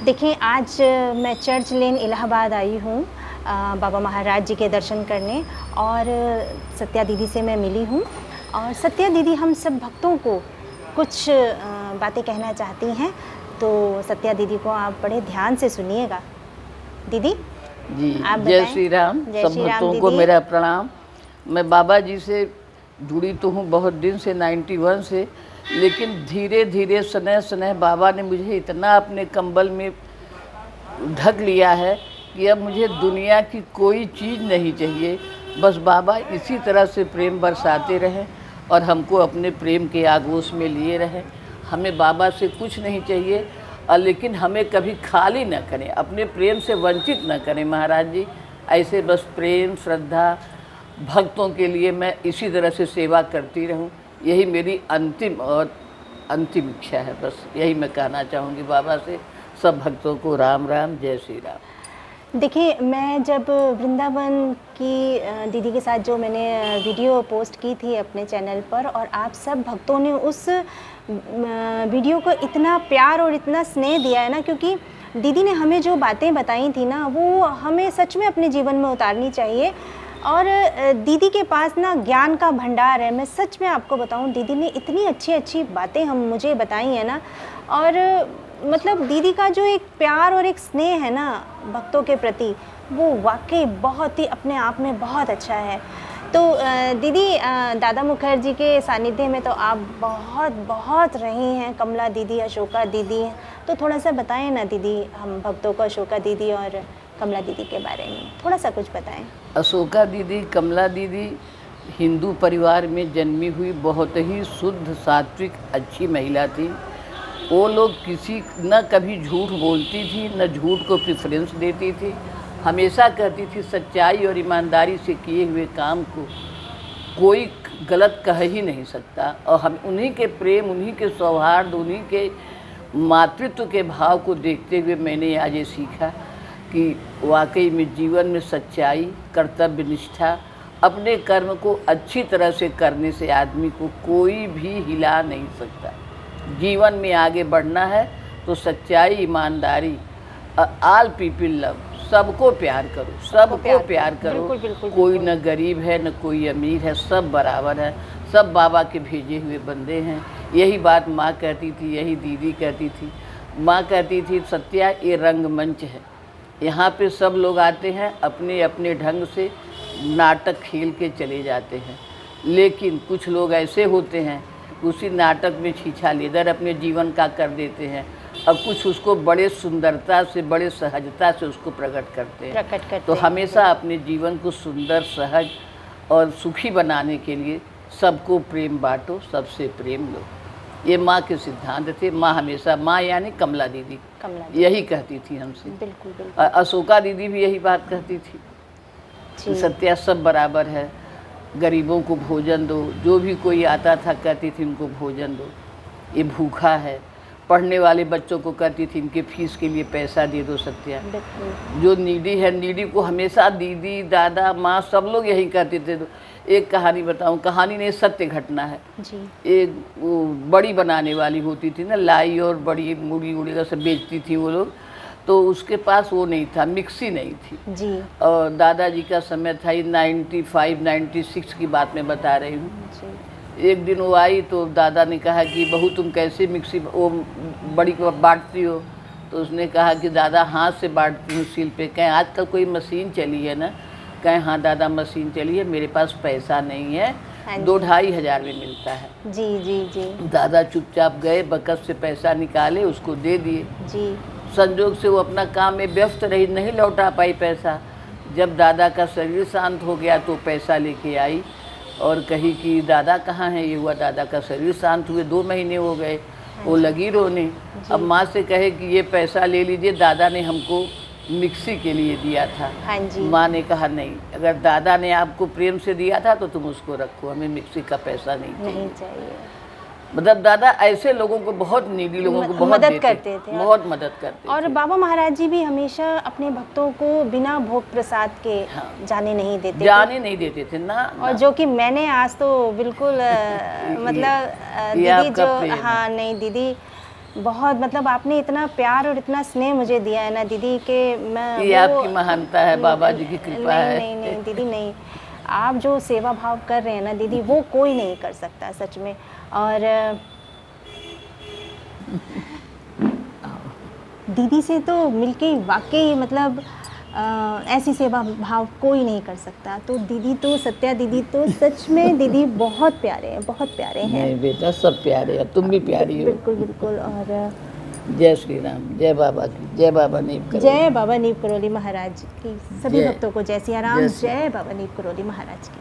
देखिए, आज मैं चर्च लेन इलाहाबाद आई हूँ बाबा महाराज जी के दर्शन करने और सत्या दीदी से मैं मिली हूँ। और सत्या दीदी हम सब भक्तों को कुछ बातें कहना चाहती हैं, तो सत्या दीदी को आप बड़े ध्यान से सुनिएगा। दीदी जी, आप जय बताएं। श्री राम। जय सब श्री राम भक्तों को दीदी। मेरा प्रणाम। मैं बाबा जी से जुड़ी तो हूँ बहुत दिन से, 91 से, लेकिन धीरे धीरे स्नेह स्नेह बाबा ने मुझे इतना अपने कंबल में ढक लिया है कि अब मुझे दुनिया की कोई चीज़ नहीं चाहिए। बस बाबा इसी तरह से प्रेम बरसाते रहें और हमको अपने प्रेम के आगोश में लिए रहें। हमें बाबा से कुछ नहीं चाहिए, और लेकिन हमें कभी खाली न करें, अपने प्रेम से वंचित न करें महाराज जी। ऐसे बस प्रेम श्रद्धा भक्तों के लिए मैं इसी तरह से सेवा करती रहूं, यही मेरी अंतिम इच्छा है। बस यही मैं कहना चाहूँगी बाबा से। सब भक्तों को राम राम, जय श्री राम। देखिए, मैं जब वृंदावन की दीदी के साथ जो मैंने वीडियो पोस्ट की थी अपने चैनल पर, और आप सब भक्तों ने उस वीडियो को इतना प्यार और इतना स्नेह दिया है ना, क्योंकि दीदी ने हमें जो बातें बताई थी ना, वो हमें सच में अपने जीवन में उतारनी चाहिए। और दीदी के पास ना ज्ञान का भंडार है। मैं सच में आपको बताऊं, दीदी ने इतनी अच्छी अच्छी बातें मुझे बताई हैं ना। और मतलब दीदी का जो एक प्यार और एक स्नेह है ना भक्तों के प्रति, वो वाकई बहुत ही अपने आप में बहुत अच्छा है। तो दीदी, दादा मुखर्जी के सानिध्य में तो आप बहुत बहुत रही हैं। कमला दीदी, अशोका दीदी, तो थोड़ा सा बताएं ना दीदी, हम भक्तों को अशोका दीदी और कमला दीदी के बारे में थोड़ा सा कुछ बताएं। अशोका दीदी, कमला दीदी हिंदू परिवार में जन्मी हुई बहुत ही शुद्ध सात्विक अच्छी महिला थी। वो लोग न कभी झूठ बोलती थी, न झूठ को प्रेफरेंस देती थी। हमेशा कहती थी सच्चाई और ईमानदारी से किए हुए काम को कोई गलत कह ही नहीं सकता। और हम उन्हीं के प्रेम, उन्हीं के सौहार्द, उन्हीं के मातृत्व के भाव को देखते हुए मैंने आज ये सीखा कि वाकई में जीवन में सच्चाई, कर्तव्य निष्ठा, अपने कर्म को अच्छी तरह से करने से आदमी को कोई भी हिला नहीं सकता। जीवन में आगे बढ़ना है तो सच्चाई, ईमानदारी, आल पीपल लव, सबको प्यार करो, सबको प्यार करो। बिल्कुल, बिल्कुल, कोई न गरीब है न कोई अमीर है, सब बराबर है, सब बाबा के भेजे हुए बंदे हैं। यही बात माँ कहती थी, यही दीदी कहती थी। माँ कहती थी सत्या, ये रंगमंच है, यहाँ पे सब लोग आते हैं, अपने अपने ढंग से नाटक खेल के चले जाते हैं, लेकिन कुछ लोग ऐसे होते हैं उसी नाटक में छीछा लेदर अपने जीवन का कर देते हैं, और कुछ उसको बड़े सुंदरता से, बड़े सहजता से उसको प्रकट करते हैं। तो हमेशा अपने जीवन को सुंदर, सहज और सुखी बनाने के लिए सबको प्रेम बांटो, सबसे प्रेम लो। ये माँ के सिद्धांत थे। माँ हमेशा, माँ यानी कमला दीदी यही कहती थी हमसे। बिल्कुल, बिल्कुल। अशोका दीदी भी यही बात कहती थी, सत्या सब बराबर है, गरीबों को भोजन दो। जो भी कोई आता था कहती थी उनको भोजन दो, ये भूखा है। पढ़ने वाले बच्चों को कहती थी इनके फीस के लिए पैसा दे दो सत्या। जो नीडी है, नीडी को हमेशा दीदी, दादा, माँ सब लोग यही कहते थे। एक कहानी बताऊं, कहानी नहीं सत्य घटना है जी। एक वो बड़ी बनाने वाली होती थी ना, लाई और बड़ी मुड़ी उड़ी का सब बेचती थी वो लोग। तो उसके पास वो नहीं था, मिक्सी नहीं थी जी। और दादाजी का समय था, ये 95, 96 की बात मैं बता रही हूँ। एक दिन वो आई तो दादा ने कहा कि बहू तुम कैसे मिक्सी वो बड़ी को बांटती हो? तो उसने कहा कि दादा हाथ से बांटती हूँ सील पे। कहें आजकल कोई मशीन चली है ना? कहें हाँ दादा मशीन चली है, मेरे पास पैसा नहीं है, 2-2.5 हज़ार में मिलता है। जी जी जी। दादा चुपचाप गए, बकस से पैसा निकाले, उसको दे दिए जी। संजोग से वो अपना काम में व्यस्त रही, नहीं लौटा पाई पैसा। जब दादा का शरीर शांत हो गया तो पैसा लेके आई और कही कि दादा कहाँ हैं? ये हुआ दादा का शरीर शांत हुए 2 महीने हो गए। वो लगी रोने। अब माँ से कहे कि ये पैसा ले लीजिए, दादा ने हमको मिक्सी के लिए दिया था। हाँ जी। माँ ने कहा नहीं, अगर दादा ने आपको प्रेम से दिया था तो तुम उसको रखो, हमें मिक्सी का पैसा नहीं चाहिए। मतलब दादा ऐसे लोगों को, बहुत नीडी लोगों को बहुत मदद करते थे, बहुत मदद करते और थे। बाबा महाराज जी भी हमेशा अपने भक्तों को बिना भोग प्रसाद के जाने नहीं देते थे ना। और जो कि मैंने आज तो बिल्कुल मतलब दीदी जो, हाँ नहीं दीदी बहुत मतलब आपने इतना प्यार और इतना स्नेह मुझे दिया है ना दीदी के मैं ये आपकी महानता है, बाबा जी की कृपा है। नहीं नहीं दीदी नहीं, आप जो सेवा भाव कर रहे हैं ना दीदी वो कोई नहीं कर सकता सच में। और दीदी से तो मिलके वाकई मतलब ऐसी सेवा भाव कोई नहीं कर सकता। तो दीदी तो सत्या दीदी तो सच में दीदी बहुत प्यारे हैं, बहुत प्यारे हैं। नहीं बेटा, सब प्यारे हैं, तुम भी प्यारी हो। बिल्कुल बिल्कुल। और जय श्री राम, जय बाबा की, जय बाबा नीव करोली। जय बाबा नीव करोली महाराज की, सभी जय। भक्तों को जय सिया राम, जय सिया जय बाबा नीव करोली महाराज की।